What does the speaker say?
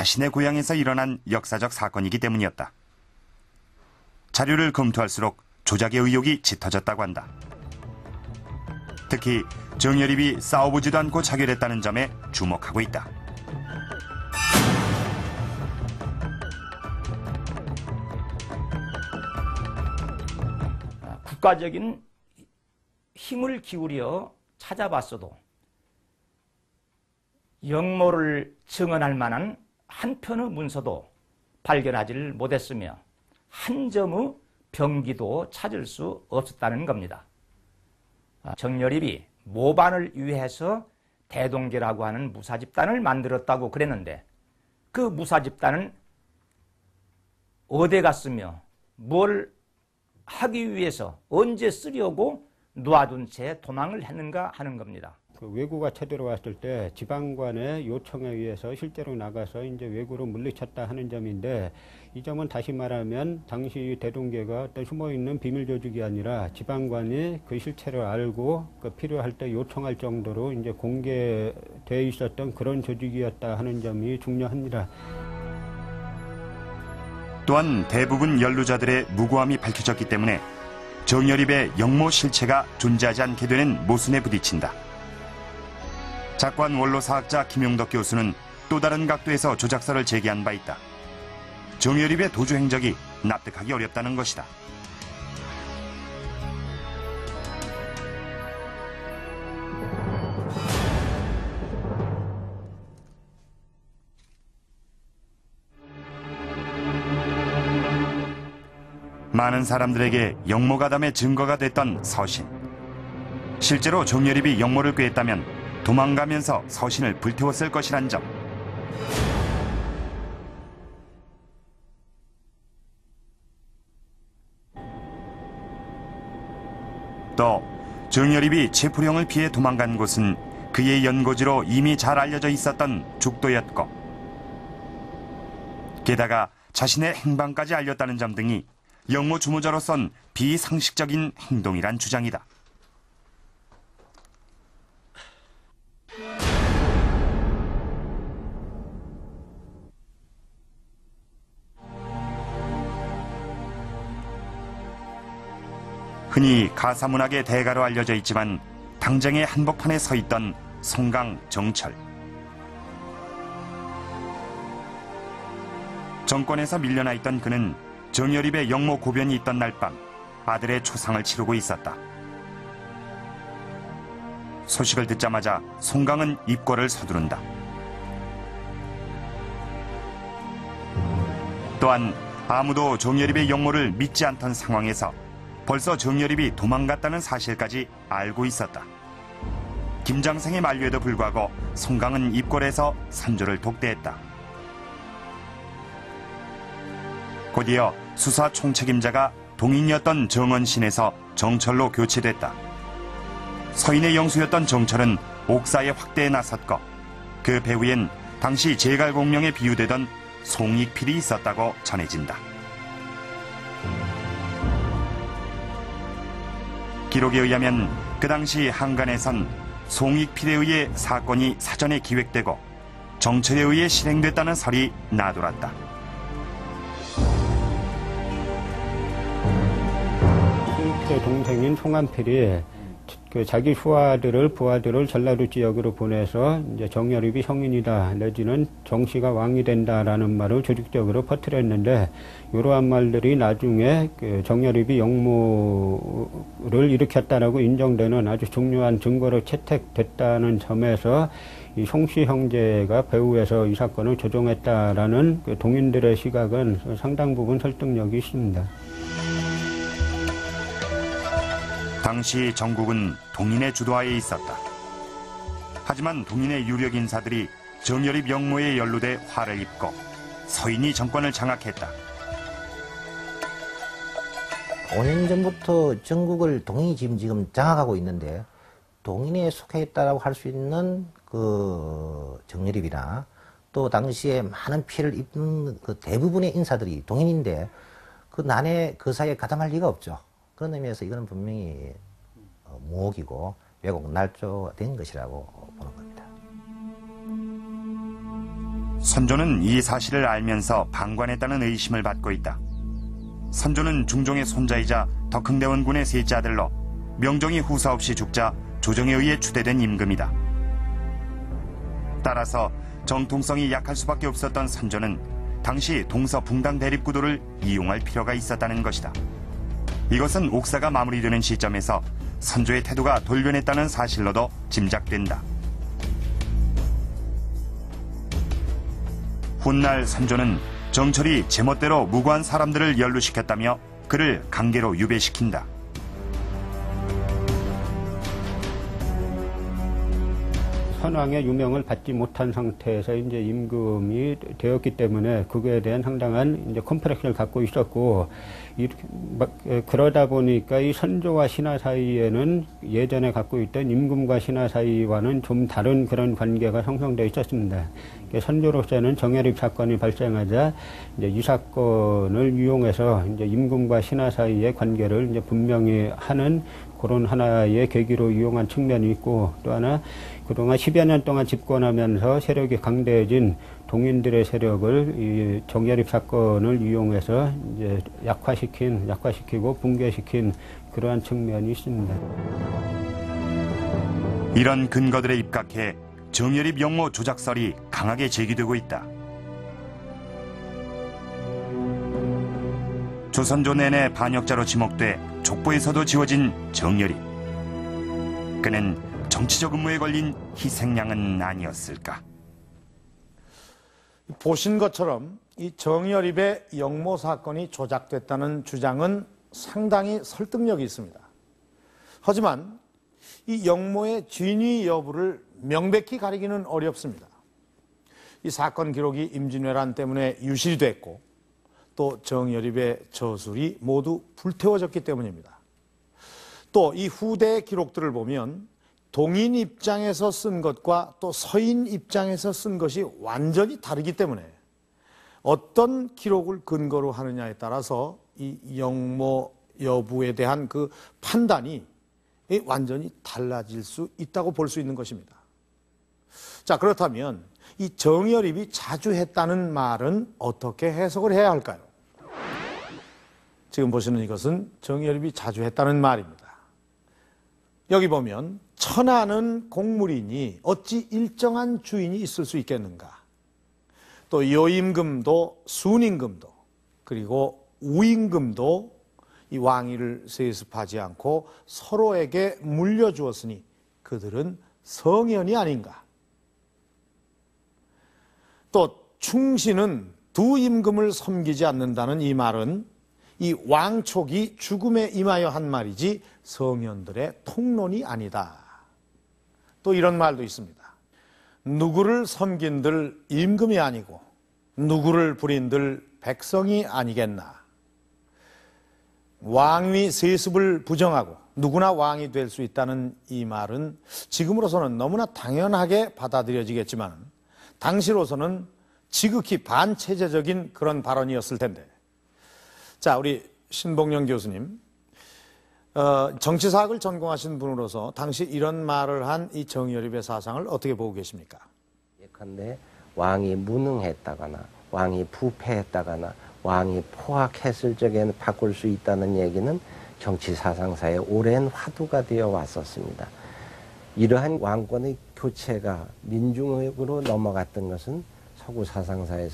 자신의 고향에서 일어난 역사적 사건이기 때문이었다. 자료를 검토할수록 조작의 의혹이 짙어졌다고 한다. 특히 정여립이 싸워보지도 않고 자결했다는 점에 주목하고 있다. 국가적인 힘을 기울여 찾아봤어도 영모를 증언할 만한 한 편의 문서도 발견하지를 못했으며 한 점의 병기도 찾을 수 없었다는 겁니다. 정여립이 모반을 위해서 대동계라고 하는 무사집단을 만들었다고 그랬는데 그 무사집단은 어디 갔으며 뭘 하기 위해서 언제 쓰려고 놓아둔 채 도망을 했는가 하는 겁니다. 그 외구가 쳐들어왔을 때 지방관의 요청에 의해서 실제로 나가서 이제 외구로 물리쳤다 하는 점인데, 이 점은 다시 말하면 당시 대동계가 어떤 숨어있는 비밀 조직이 아니라 지방관이 그 실체를 알고 그 필요할 때 요청할 정도로 이제 공개되어 있었던 그런 조직이었다 하는 점이 중요합니다. 또한 대부분 연루자들의 무고함이 밝혀졌기 때문에 정여립의 영모 실체가 존재하지 않게 되는 모순에 부딪힌다. 작관 원로사학자 김용덕 교수는 또 다른 각도에서 조작설을 제기한 바 있다. 정여립의 도주 행적이 납득하기 어렵다는 것이다. 많은 사람들에게 영모가담의 증거가 됐던 서신. 실제로 정여립이 영모를 꾀했다면 도망가면서 서신을 불태웠을 것이란 점. 또 정여립이 체포령을 피해 도망간 곳은 그의 연고지로 이미 잘 알려져 있었던 죽도였고, 게다가 자신의 행방까지 알렸다는 점 등이 영모 주모자로선 비상식적인 행동이란 주장이다. 흔히 가사문학의 대가로 알려져 있지만 당장의 한복판에 서 있던 송강 정철. 정권에서 밀려나 있던 그는 정여립의 영모 고변이 있던 날 밤 아들의 초상을 치르고 있었다. 소식을 듣자마자 송강은 입궐을 서두른다. 또한 아무도 정여립의 영모를 믿지 않던 상황에서 벌써 정여립이 도망갔다는 사실까지 알고 있었다. 김장생의 만류에도 불구하고 송강은 입궐에서 선조를 독대했다. 곧이어 수사 총책임자가 동인이었던 정원신에서 정철로 교체됐다. 서인의 영수였던 정철은 옥사의 확대에 나섰고, 그 배후엔 당시 제갈공명에 비유되던 송익필이 있었다고 전해진다. 기록에 의하면 그 당시 한간에선 송익필에 의해 사건이 사전에 기획되고 정철에 의해 실행됐다는 설이 나돌았다. 송익필의 동생인 송한필이 그 자기 부하들을 전라도 지역으로 보내서 이제 정여립이 성인이다 내지는 정씨가 왕이 된다라는 말을 조직적으로 퍼뜨렸는데, 이러한 말들이 나중에 그 정여립이 영모를 일으켰다라고 인정되는 아주 중요한 증거로 채택됐다는 점에서 이 송씨 형제가 배후에서 이 사건을 조종했다라는 그 동인들의 시각은 상당 부분 설득력이 있습니다. 당시 전국은 동인의 주도하에 있었다. 하지만 동인의 유력 인사들이 정여립 영모에 연루돼 화를 입고 서인이 정권을 장악했다. 5년 전부터 전국을 동인이 지금 장악하고 있는데, 동인에 속해 있다라고 할 수 있는 그 정여립이나 또 당시에 많은 피해를 입은 그 대부분의 인사들이 동인인데 그 난에 그 사이에 가담할 리가 없죠. 그런 의미에서 이거는 분명히 무혹이고 왜곡 날조된 것이라고 보는 겁니다. 선조는 이 사실을 알면서 방관했다는 의심을 받고 있다. 선조는 중종의 손자이자 덕흥대원군의 셋째 아들로 명종이 후사 없이 죽자 조정에 의해 추대된 임금이다. 따라서 정통성이 약할 수밖에 없었던 선조는 당시 동서붕당 대립구도를 이용할 필요가 있었다는 것이다. 이것은 옥사가 마무리되는 시점에서 선조의 태도가 돌변했다는 사실로도 짐작된다. 훗날 선조는 정철이 제멋대로 무고한 사람들을 연루시켰다며 그를 강제로 유배시킨다. 선왕의 유명을 받지 못한 상태에서 이제 임금이 되었기 때문에 그거에 대한 상당한 이제 컴플렉스를 갖고 있었고, 그러다 보니까 이 선조와 신하 사이에는 예전에 갖고 있던 임금과 신하 사이와는 좀 다른 그런 관계가 형성되어 있었습니다. 선조로서는 정여립 사건이 발생하자 이제 이 사건을 이용해서 이제 임금과 신하 사이의 관계를 이제 분명히 하는 그런 하나의 계기로 이용한 측면이 있고, 또 하나 그동안 10여 년 동안 집권하면서 세력이 강대해진 동인들의 세력을 이 정여립 사건을 이용해서 이제 약화시키고 붕괴시킨 그러한 측면이 있습니다. 이런 근거들에 입각해 정여립 영모 조작설이 강하게 제기되고 있다. 조선조 내내 반역자로 지목돼 족보에서도 지워진 정여립. 그는 정치적 음모에 걸린 희생양은 아니었을까? 보신 것처럼 이 정여립의 영모 사건이 조작됐다는 주장은 상당히 설득력이 있습니다. 하지만 이 영모의 진위 여부를 명백히 가리기는 어렵습니다. 이 사건 기록이 임진왜란 때문에 유실이 됐고 또 정여립의 저술이 모두 불태워졌기 때문입니다. 또 이 후대 기록들을 보면 동인 입장에서 쓴 것과 또 서인 입장에서 쓴 것이 완전히 다르기 때문에 어떤 기록을 근거로 하느냐에 따라서 이 영모 여부에 대한 그 판단이 완전히 달라질 수 있다고 볼 수 있는 것입니다. 자, 그렇다면 이 정여립이 자주 했다는 말은 어떻게 해석을 해야 할까요? 지금 보시는 이것은 정여립이 자주 했다는 말입니다. 여기 보면 천하는 공물이니 어찌 일정한 주인이 있을 수 있겠는가? 또 여임금도 순임금도 그리고 우임금도 이 왕위를 세습하지 않고 서로에게 물려주었으니 그들은 성현이 아닌가? 또 충신은 두 임금을 섬기지 않는다는 이 말은 이 왕촉이 죽음에 임하여 한 말이지 성현들의 통론이 아니다. 또 이런 말도 있습니다. 누구를 섬긴들 임금이 아니고 누구를 부린들 백성이 아니겠나. 왕위 세습을 부정하고 누구나 왕이 될 수 있다는 이 말은 지금으로서는 너무나 당연하게 받아들여지겠지만 당시로서는 지극히 반체제적인 그런 발언이었을 텐데. 자, 우리 신봉영 교수님, 정치사학을 전공하신 분으로서 당시 이런 말을 한 이 정여립의 사상을 어떻게 보고 계십니까? 예컨대 왕이 무능했다거나 왕이 부패했다거나 왕이 포악했을 적에는 바꿀 수 있다는 얘기는 정치사상사의 오랜 화두가 되어 왔었습니다. 이러한 왕권의 교체가 민중으로 넘어갔던 것은 서구 사상사에서